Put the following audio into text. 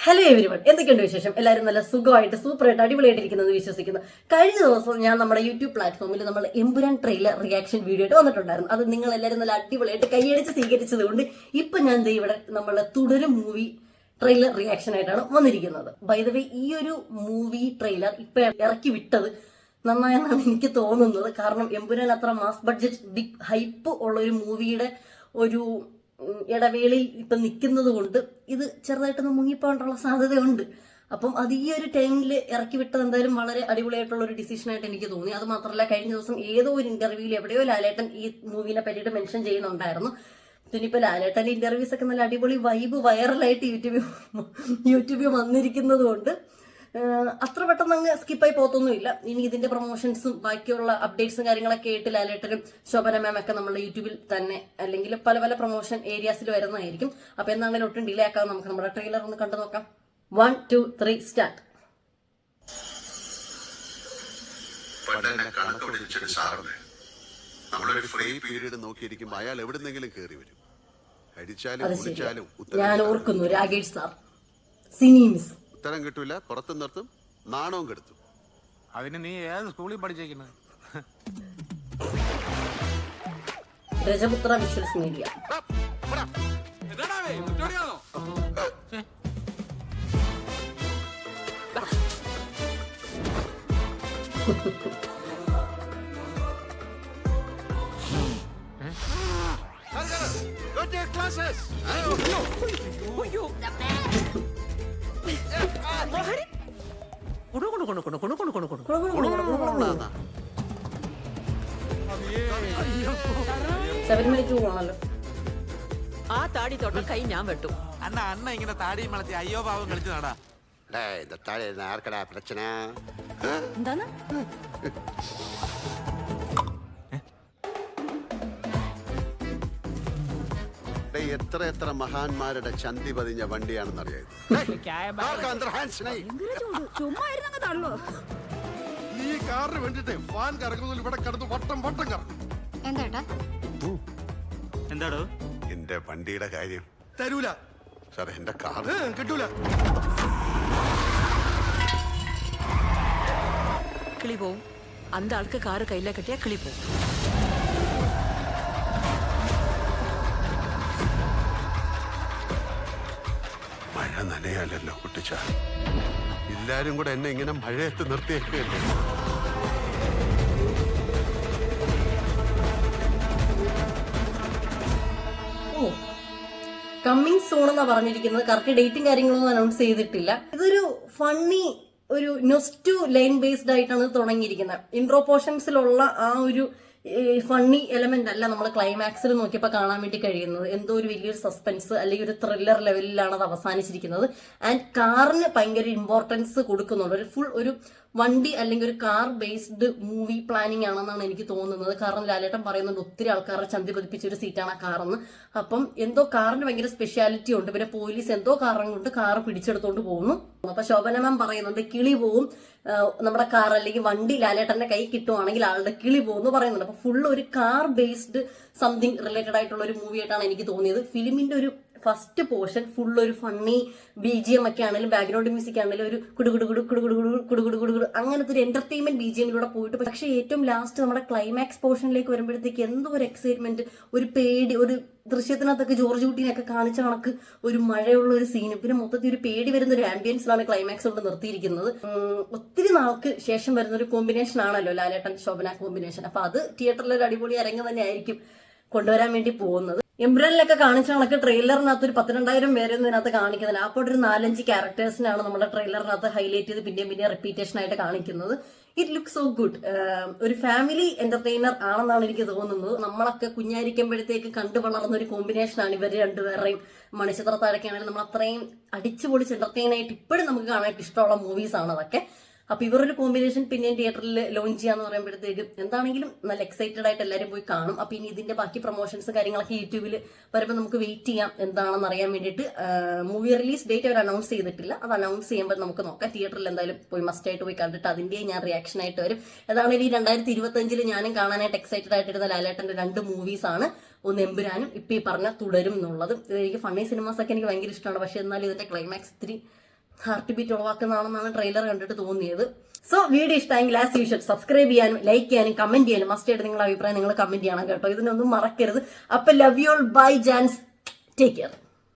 Hello everyone, എന്തൊക്കെയുണ്ട് വിശേഷം? എല്ലാവരും നല്ല സുഖമായിട്ട് സൂപ്പറായിട്ട് അടിപൊളിയായിട്ടിരിക്കുന്നത് വിശ്വസിക്കുന്നു. കഴിഞ്ഞ ദിവസം ഞാൻ നമ്മുടെ യൂട്യൂബ് പ്ലാറ്റ്ഫോമിൽ നമ്മൾ എമ്പുരാൻ ട്രെയിലർ റിയാക്ഷൻ വീഡിയോ ആയിട്ട് വന്നിട്ടുണ്ടായിരുന്നു. അത് നിങ്ങൾ എല്ലാവരും നല്ല അടിപൊളിയായിട്ട് കൈയടിച്ച് സ്വീകരിച്ചത് കൊണ്ട് ഇപ്പൊ ഞാൻ ഇവിടെ നമ്മളെ തുടരും മൂവി ട്രെയിലർ റിയാക്ഷൻ ആയിട്ടാണ് വന്നിരിക്കുന്നത്. ബൈ ദ വേ, ഈ ഒരു മൂവി ട്രെയിലർ ഇപ്പൊ ഇറക്കി വിട്ടത് നന്നായെന്നാണ് എനിക്ക് തോന്നുന്നത്. കാരണം എമ്പുരാൻ അത്ര മാസ് ബഡ്ജറ്റ് ബിഗ് ഹൈപ്പ് ഉള്ള ഒരു മൂവിയുടെ ഒരു ഇടവേളയിൽ ഇപ്പം നിൽക്കുന്നത് കൊണ്ട് ഇത് ചെറുതായിട്ടൊന്ന് മുങ്ങിപ്പോകാനുള്ള സാധ്യതയുണ്ട്. അപ്പം അത് ഈ ഒരു ടൈമിൽ ഇറക്കി വിട്ടത് എന്തായാലും വളരെ അടിപൊളിയായിട്ടുള്ള ഒരു ഡിസിഷനായിട്ട് എനിക്ക് തോന്നി. അത് മാത്രമല്ല, കഴിഞ്ഞ ദിവസം ഏതോ ഒരു ഇന്റർവ്യൂവിൽ എവിടെയോ ലാലേട്ടൻ ഈ മൂവിനെ പറ്റിയിട്ട് മെൻഷൻ ചെയ്യുന്നുണ്ടായിരുന്നു. പിന്നെ ഇപ്പൊ ലാലേട്ടന്റെ ഇന്റർവ്യൂസ് ഒക്കെ നല്ല അടിപൊളി വൈബ് വൈറലായിട്ട് യൂട്യൂബിൽ വന്നിരിക്കുന്നത് കൊണ്ട് അത്ര പെട്ടെന്ന് അങ്ങ് സ്കിപ്പായി പോത്തൊന്നുമില്ല. ഇനി ഇതിന്റെ പ്രൊമോഷൻസും ബാക്കിയുള്ള അപ്ഡേറ്റ്സും കാര്യങ്ങളൊക്കെ ആയിട്ട് ലാലേട്ടനും ശോഭന മാം ഒക്കെ നമ്മുടെ യൂട്യൂബിൽ തന്നെ അല്ലെങ്കിൽ പല പല പ്രൊമോഷൻ ഏരിയാസിൽ വരുന്നതായിരിക്കും. അപ്പൊ എന്നാണെങ്കിലും ഒട്ടും ഡിലേ ആക്കാതെ നമുക്ക് നമ്മുടെ ട്രെയിലർ ഒന്ന് കണ്ടു നോക്കാം. 1, 2, 3 സ്റ്റാർട്ട്. നമ്മളൊരു ഫ്രീ പീരീഡ് നോക്കിയിരിക്കുമ്പോ അയാൾ എവിടുന്നെങ്കിലും കയറി വരും. അടിച്ചാലും ഞാൻ ഓർക്കുന്നു രാകേഷ് സാർ സിനിമിസ് ഉത്തരം കിട്ടൂല, പുറത്തു നിർത്തും, നാണവും കെടുത്തും. അതിന് നീ ഏത് സ്കൂളിൽ പഠിച്ചേക്കുന്നത്? രജപുത്ര വിഷ്വൽസ് മീഡിയ. ആ താടി തൊട്ട കൈ ഞാൻ വെട്ടു. അണ്ണ ഇങ്ങനെ താടിയും വളർത്തി അയ്യോ പാവം കളിച്ചു നടാ. ആർക്കടാ പ്രശ്ന? എന്താണ് എത്ര മഹാന്മാരുടെ ചന്തി പതിഞ്ഞ വണ്ടിയാണെന്നറിയാം. നീ കാറിന് വേണ്ടിട്ട് ഫാൻ കറങ്ങുന്നതിൽ ഇവിടെ കിടന്ന് വട്ടം കറങ്ങും. എന്താടോ എന്റെ വണ്ടിയുടെ കാര്യം തരൂല സാർ, എന്റെ കാർ കിട്ടൂല. കിളി പോവും. അന്ത ആൾക്ക് കാറ് കയ്യിലെ കെട്ടിയാ കിളി പോവും. മഴ നനയാലല്ലോ കുട്ടിച്ച. എല്ലാരും കൂടെ എന്നെ ഇങ്ങനെ മഴയത്ത് നിർത്തിയേക്കല്ലേ. കമ്മിങ് സൂൺ എന്നാ പറഞ്ഞിരിക്കുന്നത്. കറക്റ്റ് ഡേറ്റും കാര്യങ്ങളൊന്നും അനൗൺസ് ചെയ്തിട്ടില്ല. ഇതൊരു ഫണ്ണി ഒരു നൊസ്റ്റു ലൈൻ ബേസ്ഡ് ആയിട്ടാണ് തുടങ്ങിയിരിക്കുന്നത്. ഇൻട്രോ പോർഷൻസിലുള്ള ആ ഒരു ഫണ്ണി എലമെന്റ് അല്ല നമ്മൾ ക്ലൈമാക്സിൽ നോക്കിയപ്പോൾ കാണാൻ വേണ്ടി കഴിയുന്നത്. എന്തോ ഒരു വലിയൊരു സസ്പെൻസ് അല്ലെങ്കിൽ ഒരു ത്രില്ലർ ലെവലിലാണ് അത് അവസാനിച്ചിരിക്കുന്നത്. ആൻഡ് കാറിന് ഭയങ്കര ഇമ്പോർട്ടൻസ് കൊടുക്കുന്നുണ്ട്. ഒരു ഫുൾ ഒരു വണ്ടി അല്ലെങ്കിൽ ഒരു കാർ ബേസ്ഡ് മൂവി പ്ലാനിങ് ആണെന്നാണ് എനിക്ക് തോന്നുന്നത്. കാരണം ലാലേട്ടൻ പറയുന്നുണ്ട് ഒത്തിരി ആൾക്കാരെ ചന്തി പതിപ്പിച്ച ഒരു സീറ്റാണ് ആ കാറെന്ന്. അപ്പം എന്തോ കാറിന് ഭയങ്കര സ്പെഷ്യാലിറ്റി ഉണ്ട്. പിന്നെ പോലീസ് എന്തോ കാരണം കൊണ്ട് കാർ പിടിച്ചെടുത്തോണ്ട് പോകുന്നു. അപ്പൊ ശോഭന മാം പറയുന്നുണ്ട് കിളി പോവും നമ്മുടെ കാർ അല്ലെങ്കിൽ വണ്ടി ലാലേട്ടന്റെ കൈ കിട്ടുവാണെങ്കിൽ ആളുടെ കിളി പോകുന്നു പറയുന്നുണ്ട്. അപ്പൊ ഫുൾ ഒരു കാർ ബേസ്ഡ് സംതിങ് റിലേറ്റഡ് ആയിട്ടുള്ള ഒരു മൂവി ആയിട്ടാണ് എനിക്ക് തോന്നിയത്. ഫിലിമിന്റെ ഒരു ഫസ്റ്റ് പോർഷൻ ഫുൾ ഒരു ഫണ്ണി BGM ഒക്കെ ആണെങ്കിലും ബാക്ക്ഗ്രൗണ്ട് മ്യൂസിക് ആണെങ്കിലും ഒരു കുടുകുടുകുടു അങ്ങനത്തെ ഒരു എന്റർടൈൻമെന്റ് BGMിലൂടെ പോയിട്ട്, പക്ഷെ ഏറ്റവും ലാസ്റ്റ് നമ്മുടെ ക്ലൈമാക്സ് പോർഷനിലേക്ക് വരുമ്പോഴത്തേക്ക് എന്തോ ഒരു എക്സൈറ്റ്മെന്റ്, ഒരു പേടി, ഒരു ദൃശ്യത്തിനകത്തൊക്കെ ജോർജ് കുട്ടീനെയൊക്കെ കാണിച്ച കണക്ക് ഒരു മഴയുള്ള ഒരു സീനും, പിന്നെ മൊത്തത്തിൽ ഒരു പേടി വരുന്ന ഒരു ആംബിയൻസിലാണ് ക്ലൈമാക്സ് കൊണ്ട് നിർത്തിയിരിക്കുന്നത്. ഒത്തിരി നാൾക്ക് ശേഷം വരുന്ന ഒരു കോമ്പിനേഷൻ ആണല്ലോ ലാലേട്ടൻ ശോഭന കോമ്പിനേഷൻ. അപ്പൊ അത് തിയേറ്ററിൽ ഒരു അടിപൊളി അരങ്ങ് തന്നെ ആയിരിക്കും കൊണ്ടുവരാൻ വേണ്ടി പോകുന്നത്. എംബ്രനിലൊക്കെ കാണിച്ച കണക്ക് ട്രെയിലറിനകത്ത് ഒരു 12,000 പേരെ ഒന്നും ഇതിനകത്ത് കാണിക്കുന്നില്ല. അപ്പോൾ ഒരു 4-5 ക്യാരക്ടേഴ്സിനാണ് നമ്മുടെ ട്രെയിലറിനകത്ത് ഹൈലൈറ്റ് ചെയ്ത് പിന്നെ റിപ്പീറ്റേഷൻ ആയിട്ട് കാണിക്കുന്നത്. It look so good. ഒരു ഫാമിലി എന്റർടൈനർ ആണെന്നാണ് എനിക്ക് തോന്നുന്നത്. നമ്മളൊക്കെ കുഞ്ഞായിരിക്കുമ്പോഴത്തേക്ക് കണ്ടു വളർന്ന ഒരു കോമ്പിനേഷനാണ് ഇവർ രണ്ടുപേരുടെയും. മണിച്ചിത്രത്താഴൊക്കെയാണെങ്കിൽ നമ്മൾ അത്രയും അടിച്ചു പൊളിച്ച് എന്റർടൈൻ ആയിട്ട് ഇപ്പോഴും നമുക്ക് കാണാനായിട്ട് ഇഷ്ടമുള്ള മൂവീസ് ആണ് അതൊക്കെ. അപ്പൊ ഇവരൊരു കോമ്പിനേഷൻ പിന്നെയും തിയേറ്ററിൽ ലോഞ്ച് ചെയ്യാന്ന് പറയുമ്പോഴത്തേക്കും എന്താണെങ്കിലും നല്ല എക്സൈറ്റഡ് ആയിട്ട് എല്ലാവരും പോയി കാണും. അപ്പൊ ഇനി ഇതിന്റെ ബാക്കി പ്രൊമോഷൻസ് കാര്യങ്ങളൊക്കെ യൂട്യൂബിൽ വരുമ്പോൾ നമുക്ക് വെയിറ്റ് ചെയ്യാം എന്താണെന്ന് അറിയാൻ വേണ്ടിയിട്ട്. മൂവി റിലീസ് ഡേറ്റ് അവർ അനൗൺസ് ചെയ്തിട്ടില്ല. അത് അനൗൺസ് ചെയ്യുമ്പോൾ നമുക്ക് നോക്കാം. തിയേറ്ററിൽ എന്തായാലും പോയി മസ്റ്റ് ആയിട്ട് പോയി കണ്ടിട്ട് അതിന്റെ ഞാൻ റിയാക്ഷൻ ആയിട്ട് വരും. ഏതാണെങ്കിലും ഈ 2025 ഞാനും കാണാനായിട്ട് എക്സൈറ്റഡ് ആയിട്ടിരുന്ന ലാലേട്ടന്റെ 2 മൂവീസ് ആണ്. ഒന്ന് എമ്പുരാനും ഇപ്പൊ ഈ പറഞ്ഞ തുടരും എന്നുള്ളത്. എനിക്ക് ഫണ്ണി സിനിമാസ് ഒക്കെ എനിക്ക് ഭയങ്കര ഇഷ്ടമാണ്. പക്ഷെ എന്നാലും ഇതിന്റെ ക്ലൈമാക്സ് ഇത്തിരി ഹാർട്ട് ബീറ്റ് ഉളവാക്കുന്നതാണെന്നാണ് ട്രെയിലർ കണ്ടിട്ട് തോന്നിയത്. സോ വീഡിയോ ഇഷ്ടമെങ്കിൽ ആസ് യൂഷ്വൽ സബ്സ്ക്രൈബ് ചെയ്യാനും ലൈക്ക് ചെയ്യാനും കമന്റ് ചെയ്യാനും മസ്റ്റായിട്ട് നിങ്ങളുടെ അഭിപ്രായം നിങ്ങൾ കമന്റ് ചെയ്യണം കേട്ടോ. ഇതിനൊന്നും മറക്കരുത്. അപ്പൊ ലവ് യു ഓൾ, ബൈ ജാൻസ്, ടേക്ക് കെയർ.